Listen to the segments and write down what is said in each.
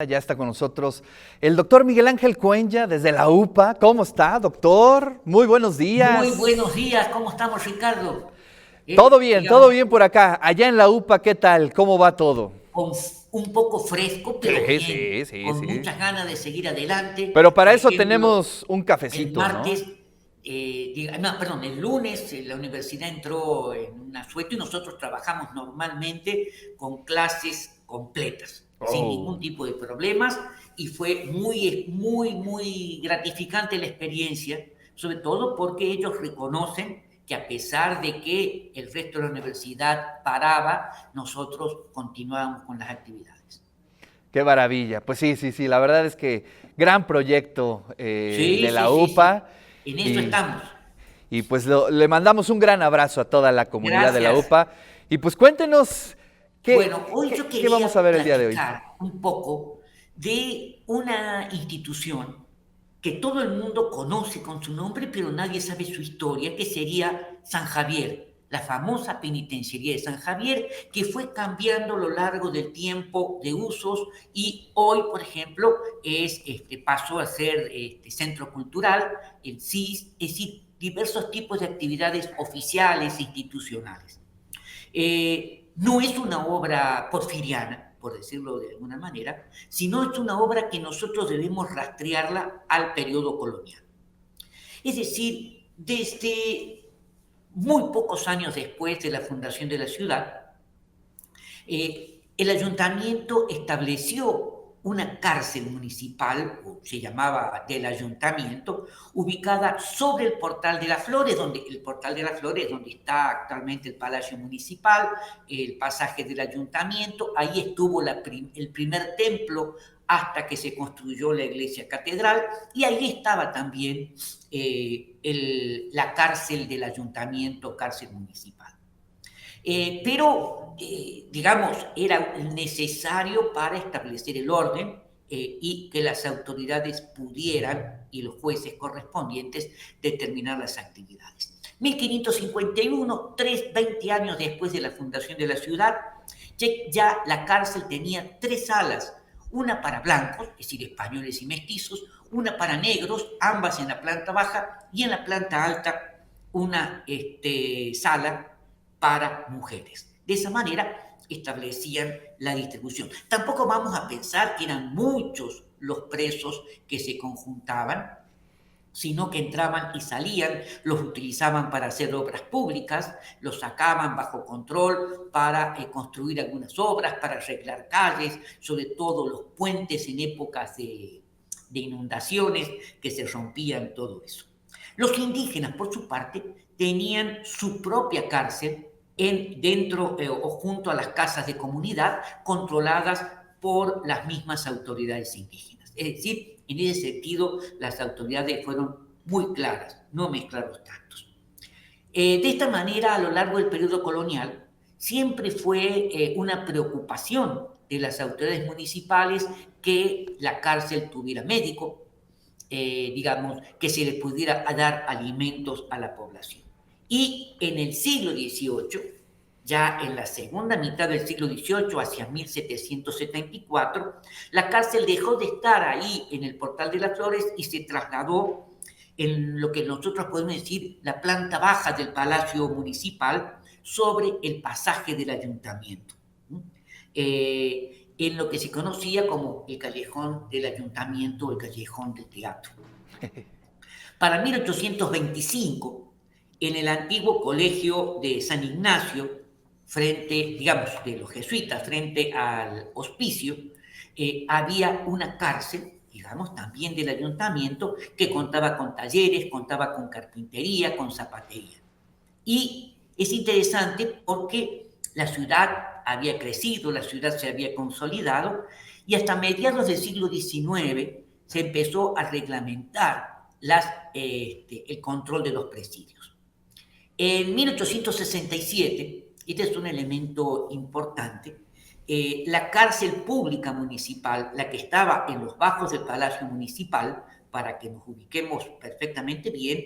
Ya está con nosotros el doctor Miguel Ángel Cuenya desde la UPA. ¿Cómo está, doctor? Muy buenos Muy días. buenos días, ¿cómo estamos, Ricardo? Todo Digamos, bien por acá. Allá en la UPA, ¿qué tal? ¿Cómo va todo? un poco fresco, pero Sí, bien, sí, sí, con sí. muchas ganas de seguir adelante. Pero para Por eso ejemplo, tenemos un el cafecito, ¿no? martes, no, perdón, el lunes la universidad entró en un asueto y nosotros trabajamos normalmente con clases completas, sin Oh. ningún tipo de problemas, y fue muy gratificante la experiencia, sobre todo porque ellos reconocen que a pesar de que el resto de la universidad paraba, nosotros continuábamos con las actividades. Qué maravilla. Pues sí, sí, sí. La verdad es que gran proyecto Sí, de sí, la sí, UPA. sí. En eso Y, estamos. y pues le mandamos un gran abrazo a toda la comunidad de la Gracias. UPA. Y pues cuéntenos Bueno, qué, hoy yo qué, qué vamos a quería ver el día de hoy. platicar un poco de una institución que todo el mundo conoce con su nombre, pero nadie sabe su historia, que sería San Javier, la famosa penitenciaría de San Javier, que fue cambiando a lo largo del tiempo de usos y hoy, por ejemplo, pasó a ser centro cultural, el CIS, es decir, diversos tipos de actividades oficiales e institucionales. No es una obra porfiriana, por decirlo de alguna manera, sino es una obra que nosotros debemos rastrearla al periodo colonial. Es decir, desde muy pocos años después de la fundación de la ciudad, el ayuntamiento estableció una cárcel municipal, o se llamaba del ayuntamiento, ubicada sobre el Portal de las Flores, donde el Portal de las Flores, donde está actualmente el Palacio Municipal, el pasaje del ayuntamiento, ahí estuvo el primer templo hasta que se construyó la iglesia catedral, y ahí estaba también la cárcel del ayuntamiento, cárcel municipal. Digamos, era necesario para establecer el orden y que las autoridades pudieran, y los jueces correspondientes, determinar las actividades. 1551, 20 años después de la fundación de la ciudad, ya la cárcel tenía tres salas, una para blancos, es decir, españoles y mestizos, una para negros, ambas en la planta baja, y en la planta alta una sala para mujeres. De esa manera establecían la distribución. Tampoco vamos a pensar que eran muchos los presos que se conjuntaban, sino que entraban y salían, los utilizaban para hacer obras públicas, los sacaban bajo control para construir algunas obras, para arreglar calles, sobre todo los puentes en épocas de inundaciones que se rompían, todo eso. Los indígenas, por su parte, tenían su propia cárcel dentro o junto a las casas de comunidad controladas por las mismas autoridades indígenas. Es decir, en ese sentido, las autoridades fueron muy claras, no mezclar los tantos. De esta manera, a lo largo del periodo colonial, siempre fue una preocupación de las autoridades municipales que la cárcel tuviera médico, digamos, que se le pudiera dar alimentos a la población. Y en el siglo XVIII, ya en la segunda mitad del siglo XVIII, hacia 1774, la cárcel dejó de estar ahí en el Portal de las Flores y se trasladó en lo que nosotros podemos decir la planta baja del Palacio Municipal sobre el pasaje del ayuntamiento. En lo que se conocía como el callejón del ayuntamiento o el callejón del teatro. Para 1825, en el antiguo colegio de San Ignacio, frente, digamos, de los jesuitas, frente al hospicio, había una cárcel, digamos, también del ayuntamiento, que contaba con talleres, contaba con carpintería, con zapatería. Y es interesante porque la ciudad había crecido, la ciudad se había consolidado y hasta mediados del siglo XIX se empezó a reglamentar el control de los presidios. En 1867, este es un elemento importante, la cárcel pública municipal, la que estaba en los bajos del Palacio Municipal, para que nos ubiquemos perfectamente bien,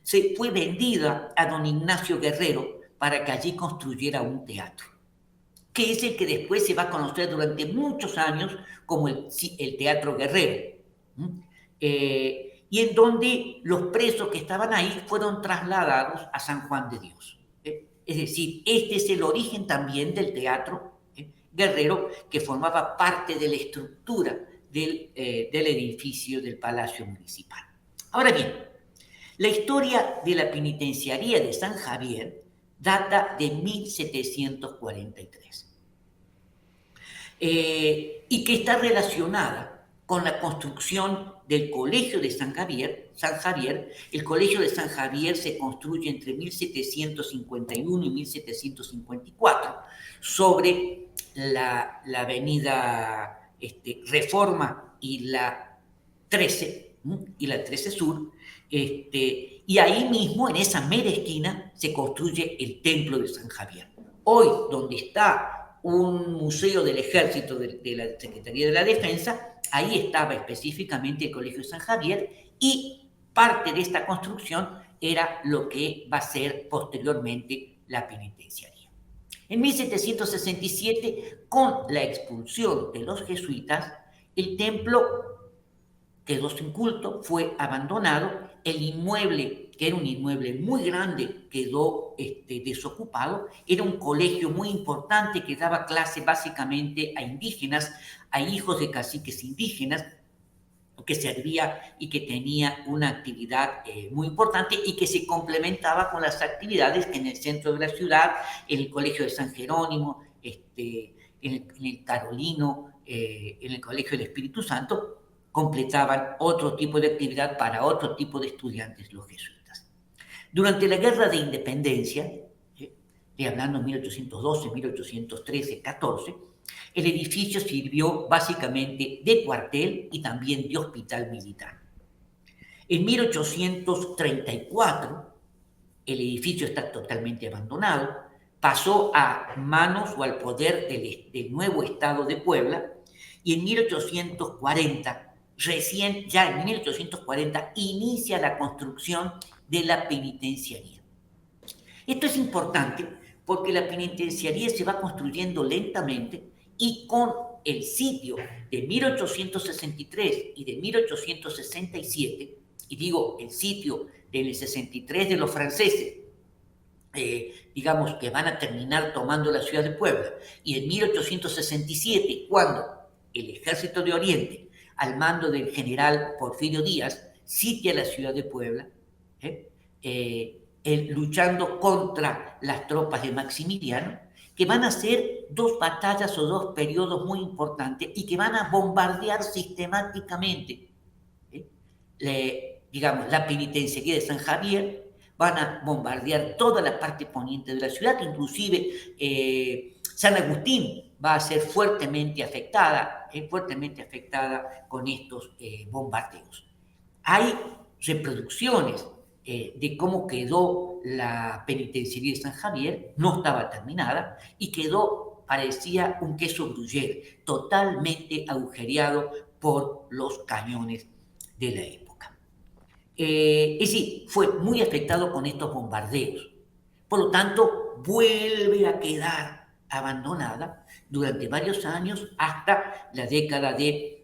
se fue vendida a don Ignacio Guerrero para que allí construyera un teatro. que es el que después se va a conocer durante muchos años como el Teatro Guerrero. Y en donde los presos que estaban ahí fueron trasladados a San Juan de Dios. Es decir, este es el origen también del Teatro Guerrero, que formaba parte de la estructura del edificio del Palacio Municipal. Ahora bien, la historia de la penitenciaría de San Javier data de 1743 y que está relacionada con la construcción del Colegio de San Javier. El Colegio de San Javier se construye entre 1751 y 1754 sobre la avenida Reforma y la 13, y la 13 Sur, y ahí mismo, en esa mera esquina, se construye el Templo de San Javier. Hoy, donde está un museo del Ejército de la Secretaría de la Defensa, ahí estaba específicamente el Colegio de San Javier, y parte de esta construcción era lo que va a ser posteriormente la penitenciaría. En 1767, con la expulsión de los jesuitas, el templo quedó sin culto, fue abandonado, el inmueble, que era un inmueble muy grande, quedó desocupado, era un colegio muy importante que daba clase básicamente a indígenas, a hijos de caciques indígenas, que servía y que tenía una actividad muy importante y que se complementaba con las actividades que en el centro de la ciudad, en el Colegio de San Jerónimo, en el Carolino, en el Colegio del Espíritu Santo, completaban otro tipo de actividad para otro tipo de estudiantes, los jesuitas. Durante la Guerra de Independencia, estoy hablando 1812, 1813, 14, el edificio sirvió básicamente de cuartel y también de hospital militar. En 1834, el edificio está totalmente abandonado, pasó a manos o al poder del nuevo Estado de Puebla, y en 1840, ya en 1840, inicia la construcción de la penitenciaría. Esto es importante porque la penitenciaría se va construyendo lentamente y con el sitio de 1863 y de 1867, y digo el sitio del 63 de los franceses, digamos que van a terminar tomando la ciudad de Puebla, y en 1867, cuando el Ejército de Oriente, al mando del general Porfirio Díaz, sitia la ciudad de Puebla, luchando contra las tropas de Maximiliano, que van a ser dos batallas o dos periodos muy importantes y que van a bombardear sistemáticamente, digamos, la penitenciaría de San Javier, van a bombardear toda la parte poniente de la ciudad, inclusive San Agustín va a ser fuertemente afectada con estos bombardeos. Hay reproducciones de cómo quedó la penitenciaría de San Javier, no estaba terminada y quedó, parecía un queso gruyere, totalmente agujereado por los cañones de la época. Es decir, fue muy afectado con estos bombardeos. Por lo tanto, vuelve a quedar abandonada durante varios años hasta la década de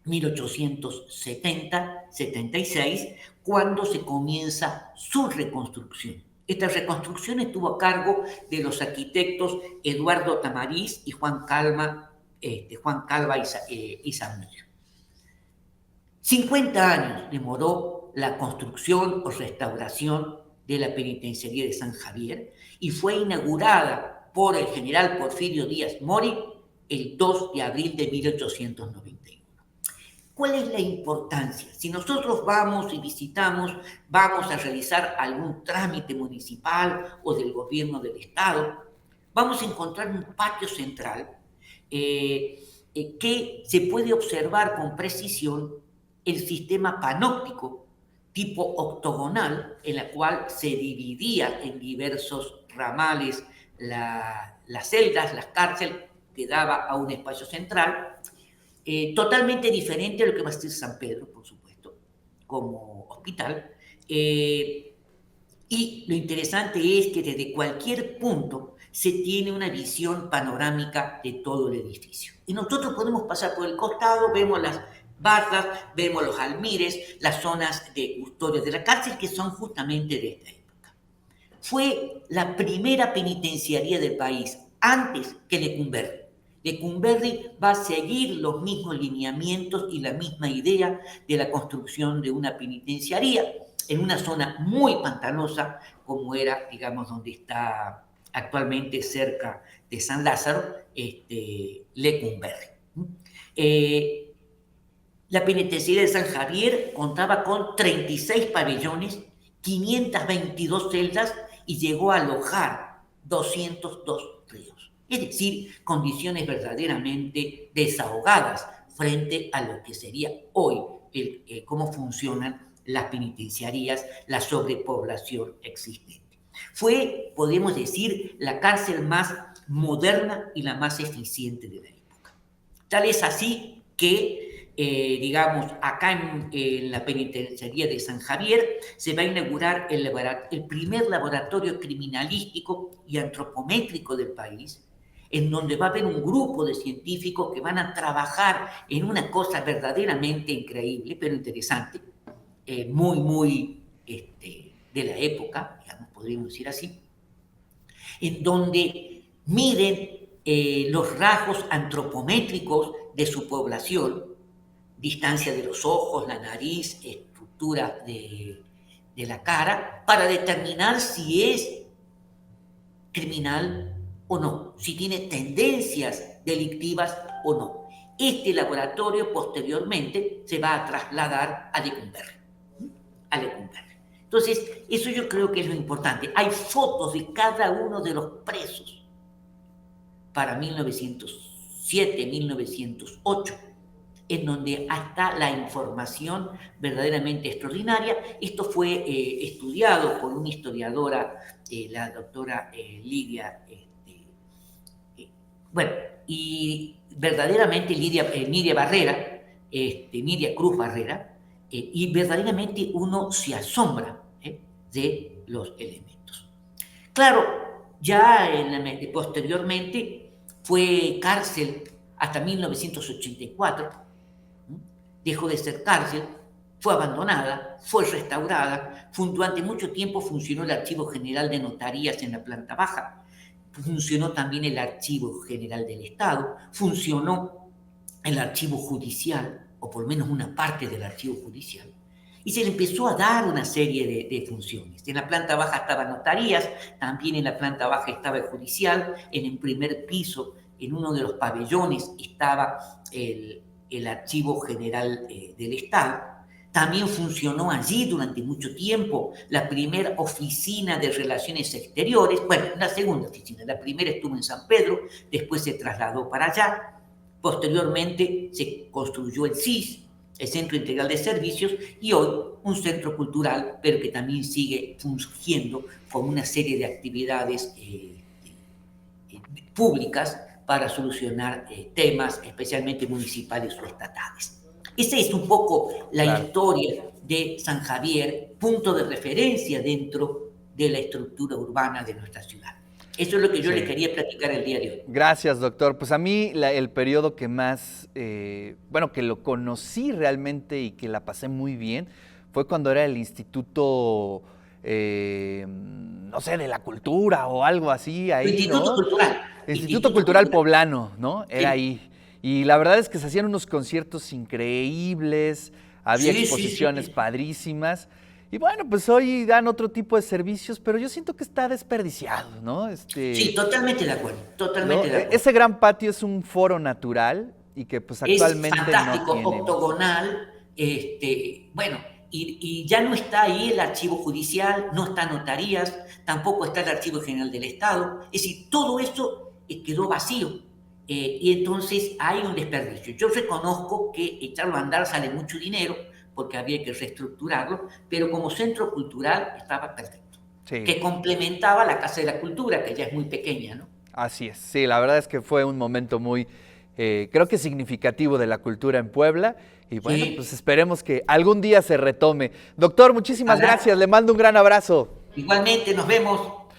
1870-76, cuando se comienza su reconstrucción. Esta reconstrucción estuvo a cargo de los arquitectos Eduardo Tamariz y Juan Calva y Zamudio. 50 años demoró la construcción o restauración de la penitenciaría de San Javier y fue inaugurada por el general Porfirio Díaz Mori el 2 de abril de 1891. ¿Cuál es la importancia? Si nosotros vamos y visitamos, vamos a realizar algún trámite municipal o del gobierno del Estado, vamos a encontrar un patio central que se puede observar con precisión el sistema panóptico tipo octogonal, en la cual se dividía en diversos ramales las celdas, las cárceles, que daba a un espacio central, totalmente diferente a lo que va a ser San Pedro, por supuesto, como hospital. Y lo interesante es que desde cualquier punto se tiene una visión panorámica de todo el edificio. Y nosotros podemos pasar por el costado, vemos las barras, vemos los almires, las zonas de custodia de la cárcel, que son justamente de esta época. Fue la primera penitenciaría del país, antes que Lecumberri. Lecumberri va a seguir los mismos lineamientos y la misma idea de la construcción de una penitenciaría en una zona muy pantanosa, como era, digamos, donde está actualmente cerca de San Lázaro, Lecumberri. La penitenciaría de San Javier contaba con 36 pabellones, 522 celdas y llegó a alojar 202 reos. Es decir, condiciones verdaderamente desahogadas frente a lo que sería hoy cómo funcionan las penitenciarías, la sobrepoblación existente. Fue, podemos decir, la cárcel más moderna y la más eficiente de la época. Tal es así que, digamos, acá en la penitenciaría de San Javier se va a inaugurar el primer laboratorio criminalístico y antropométrico del país, en donde va a haber un grupo de científicos que van a trabajar en una cosa verdaderamente increíble, pero interesante, muy de la época, digamos, podríamos decir así, en donde miden los rasgos antropométricos de su población, distancia de los ojos, la nariz, estructura de la cara, para determinar si es criminal o no, si tiene tendencias delictivas o no. Este laboratorio posteriormente se va a trasladar a Lecumberri. Entonces, eso yo creo que es lo importante. Hay fotos de cada uno de los presos para 1907, 1908, en donde está la información verdaderamente extraordinaria. Esto fue estudiado por una historiadora, la doctora Lidia, y verdaderamente Nidia Barrera, Nidia Cruz Barrera, y verdaderamente uno se asombra de los elementos. Claro, ya posteriormente fue cárcel hasta 1984, dejó de ser cárcel, fue abandonada, fue restaurada, durante mucho tiempo funcionó el Archivo General de Notarías en la planta baja, funcionó también el Archivo General del Estado, funcionó el Archivo Judicial, o por lo menos una parte del Archivo Judicial, y se le empezó a dar una serie de funciones. En la planta baja estaban notarías, también en la planta baja estaba el judicial, en el primer piso, en uno de los pabellones, estaba el Archivo General del Estado. También funcionó allí durante mucho tiempo la primera oficina de Relaciones Exteriores, bueno, la segunda oficina, la primera estuvo en San Pedro, después se trasladó para allá, posteriormente se construyó el CIS, el Centro Integral de Servicios, y hoy un centro cultural, pero que también sigue fungiendo con una serie de actividades públicas para solucionar temas, especialmente municipales o estatales. Esa es un poco la historia de San Javier, punto de referencia dentro de la estructura urbana de nuestra ciudad. Eso es lo que yo les quería platicar el día de hoy. Gracias, doctor. Pues a mí el periodo que más, que lo conocí realmente y que la pasé muy bien, fue cuando era el Instituto, no sé, de la Cultura o algo así. Ahí, Instituto Cultural. Instituto Cultural Poblano, ¿no? Era ahí. Y la verdad es que se hacían unos conciertos increíbles, había exposiciones padrísimas. Y bueno, pues hoy dan otro tipo de servicios, pero yo siento que está desperdiciado, ¿no? Sí, totalmente de acuerdo, totalmente de acuerdo. Ese gran patio es un foro natural y que pues actualmente es fantástico, no tiene. octogonal, bueno, y ya no está ahí el archivo judicial, no está notarías, tampoco está el Archivo General del Estado, es decir, todo eso quedó vacío. Y entonces hay un desperdicio. Yo reconozco que echarlo a andar sale mucho dinero, porque había que reestructurarlo, pero como centro cultural estaba perfecto. Sí. Que complementaba la Casa de la Cultura, que ya es muy pequeña, ¿no? Así es, sí, la verdad es que fue un momento muy, creo que significativo de la cultura en Puebla, y bueno, pues esperemos que algún día se retome. Doctor, muchísimas gracias, le mando un gran abrazo. Igualmente, nos vemos.